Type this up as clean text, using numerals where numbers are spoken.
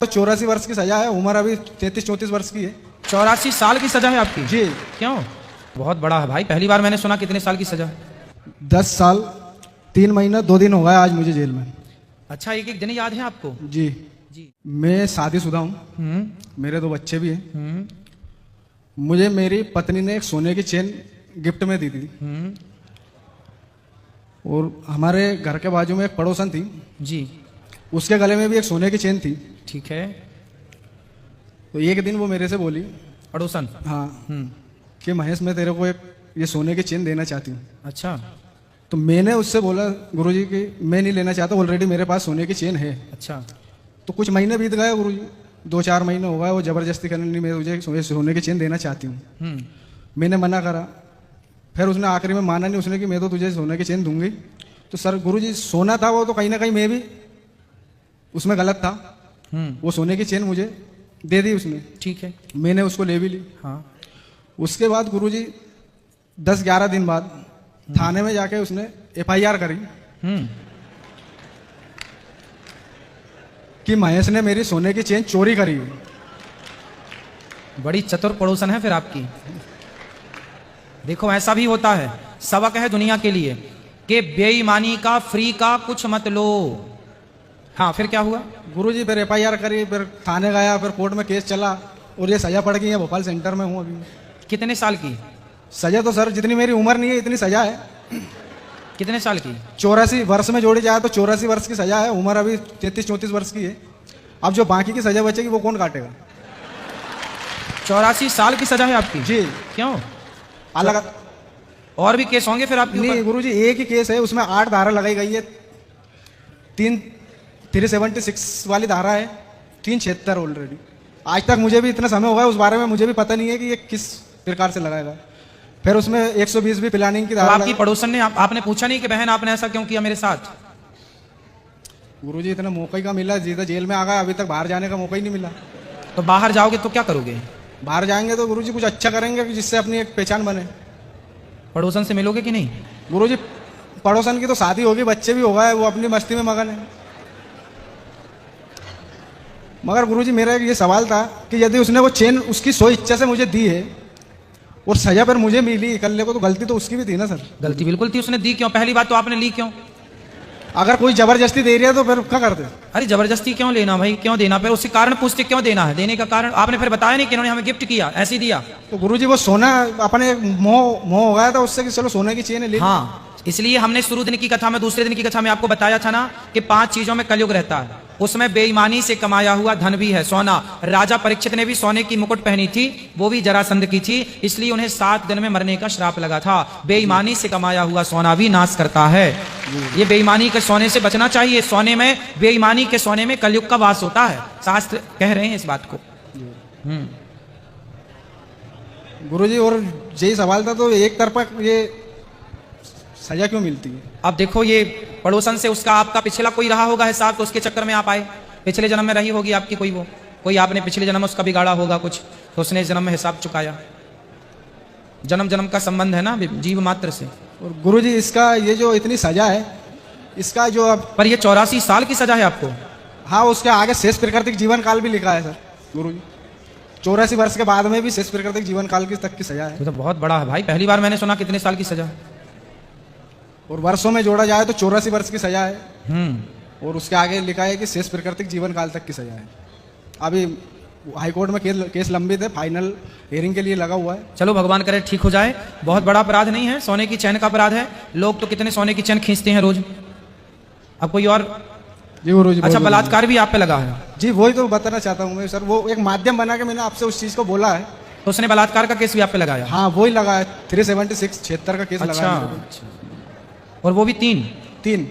तो 84 वर्ष की सजा है, उम्र अभी 33-34 वर्ष की है। 84 साल की सजा है आपकी? जी। क्यों? बहुत बड़ा है भाई, पहली बार मैंने सुना। कितने साल की सजा? 10 साल 3 महीना 2 दिन हो गए आज मुझे जेल में। अच्छा, एक एक दिन याद है आपको? जी जी। मैं शादीशुदा हूँ, मेरे 2 बच्चे भी हैं। मुझे मेरी पत्नी ने एक सोने की चेन गिफ्ट में दी थी, और हमारे घर के बाजू में एक पड़ोसन थी जी, उसके गले में भी एक सोने की चेन थी। ठीक है। तो एक दिन वो मेरे से बोली, पड़ोसन? हाँ, कि महेश मैं तेरे को एक ये सोने की चेन देना चाहती हूँ। अच्छा। तो मैंने उससे बोला गुरुजी कि मैं नहीं लेना चाहता, ऑलरेडी मेरे पास सोने की चेन है। अच्छा। तो कुछ महीने बीत गए गुरुजी, 2-4 महीने हो गए, वो जबरदस्ती करने नहीं, मैं तुझे सोने की चेन देना चाहती हूँ। मैंने मना करा, फिर उसने आखिरी में माना नहीं उसने कि मैं तो तुझे सोने की चेन दूंगी। तो सर गुरुजी सोना था वो, तो कहीं ना कहीं मैं भी उसमें गलत था। वो सोने की चेन मुझे दे दी उसने, ठीक है। मैंने उसको ले भी ली। हाँ। उसके बाद गुरुजी 10-11 दिन बाद थाने में जाके उसने FIR करी कि महेश ने मेरी सोने की चेन चोरी करी। बड़ी चतुर पड़ोसन है फिर आपकी। देखो ऐसा भी होता है, सबक है दुनिया के लिए कि बेईमानी का फ्री का कुछ मत लो। हाँ, फिर क्या हुआ? गुरुजी फिर FIR करी, फिर थाने गया, फिर कोर्ट में केस चला, और ये सजा पड़ गई है। भोपाल सेंटर में हूँ अभी। कितने साल की सजा? तो सर जितनी मेरी उम्र नहीं है इतनी सजा है। कितने साल की? 84 वर्ष में जोड़ी जाए तो 84 वर्ष की सजा है, उम्र अभी 33-34 वर्ष की है। अब जो बाकी की सजा बचेगी वो कौन काटेगा? 84 साल की सजा है आपकी? जी। क्यों? अलग और भी केस होंगे फिर आपके ऊपर? नहीं गुरुजी, एक ही केस है, उसमें 8 धारा लगाई गई है। 376 वाली धारा है, 376 ऑलरेडी। आज तक मुझे भी इतना समय हो गया, उस बारे में मुझे भी पता नहीं है कि ये किस प्रकार से लगाएगा। फिर उसमें 120 भी प्लानिंग की धारा। आपकी पड़ोसन ने आपने पूछा नहीं कि बहन आपने ऐसा क्यों किया मेरे साथ? गुरुजी इतना मौका ही का मिला, सीधा जेल में आ गया, अभी तक बाहर जाने का मौका ही नहीं मिला। तो बाहर जाओगे तो क्या करोगे? बाहर जाएंगे तो गुरुजी कुछ अच्छा करेंगे जिससे अपनी एक पहचान बने। पड़ोसन से मिलोगे कि नहीं? गुरुजी पड़ोसन की तो शादी होगी, बच्चे भी हो गए, वो अपनी मस्ती में मगन है। मगर गुरुजी मेरा ये सवाल था कि यदि उसने वो चेन उसकी सो इच्छा से मुझे दी है और सजा पर मुझे मिली इकल्ले को, तो गलती तो उसकी भी थी ना सर? गलती बिल्कुल थी। उसने दी क्यों? पहली बात तो आपने ली क्यों? अगर कोई जबरदस्ती दे रही है तो फिर क्या करते? अरे जबरदस्ती क्यों लेना भाई, क्यों देना? फिर उससे कारण पूछते क्यों देना है, देने का कारण आपने फिर बताया नहीं कि इन्होंने हमें गिफ्ट किया, ऐसे ही दिया। तो गुरुजी वो सोना अपने मोह हो गया था उससे कि चलो सोने की चेन ले। हाँ, इसलिए हमने शुरू दिन की कथा में, दूसरे दिन की कथा में आपको बताया था ना कि 5 चीजों में कलयुग रहता है। उसमें बेईमानी से कमाया हुआ धन भी है, सोना। राजा परीक्षित ने भी सोने की मुकुट पहनी थी, वो भी जरासंध की थी, इसलिए उन्हें 7 दिन में मरने का श्राप लगा था। बेईमानी से कमाया हुआ सोना भी नाश करता है। ये बेईमानी के सोने से बचना चाहिए। सोने में, बेईमानी के सोने में कलयुग का वास होता है, शास्त्र कह रहे हैं इस बात को। गुरुजी और यही सवाल था, तो एक तरफा ये सजा क्यों मिलती है? अब देखो, ये पड़ोसन से उसका आपका पिछला कोई रहा होगा हिसाब, तो उसके चक्कर में आप आए। पिछले जन्म में रही होगी आपकी कोई आपने पिछले जन्म में उसका बिगाड़ा होगा कुछ, तो उसने इस जन्म में हिसाब चुकाया। जन्म जन्म का संबंध है ना जीव मात्र से। और गुरुजी इसका ये जो इतनी सजा है, इसका जो अब पर ये 84 साल की सजा है आपको। हाँ, उसके आगे शेष प्राकृतिक जीवन काल भी लिखा है सर गुरुजी। 84 वर्ष के बाद में भी शेष प्राकृतिक जीवन काल की तक की सजा है। तो बहुत बड़ा है भाई, पहली बार मैंने सुना। कितने साल की सजा? और वर्षों में जोड़ा जाए तो 84 वर्ष की सजा है। और उसके आगे लिखा है कि शेष प्राकृतिक जीवन काल तक की सजा है। अभी हाईकोर्ट में केस लंबित है, फाइनल हियरिंग के लिए लगा हुआ है। चलो भगवान करे ठीक हो जाए। बहुत बड़ा अपराध नहीं है, सोने की चैन का अपराध है। लोग तो कितने सोने की चैन खींचते हैं रोज। अब कोई और? जी गुरुजी। अच्छा, बलात्कार भी आप पे लगा है? जी वही तो बताना चाहता हूँ मैं सर, वो एक माध्यम बना के मैंने आपसे उस चीज को बोला है। तो उसने बलात्कार का केस भी आप पे लगाया? हाँ वही लगा है, 376 76 का केस लगा है। अच्छा, और वो भी 3?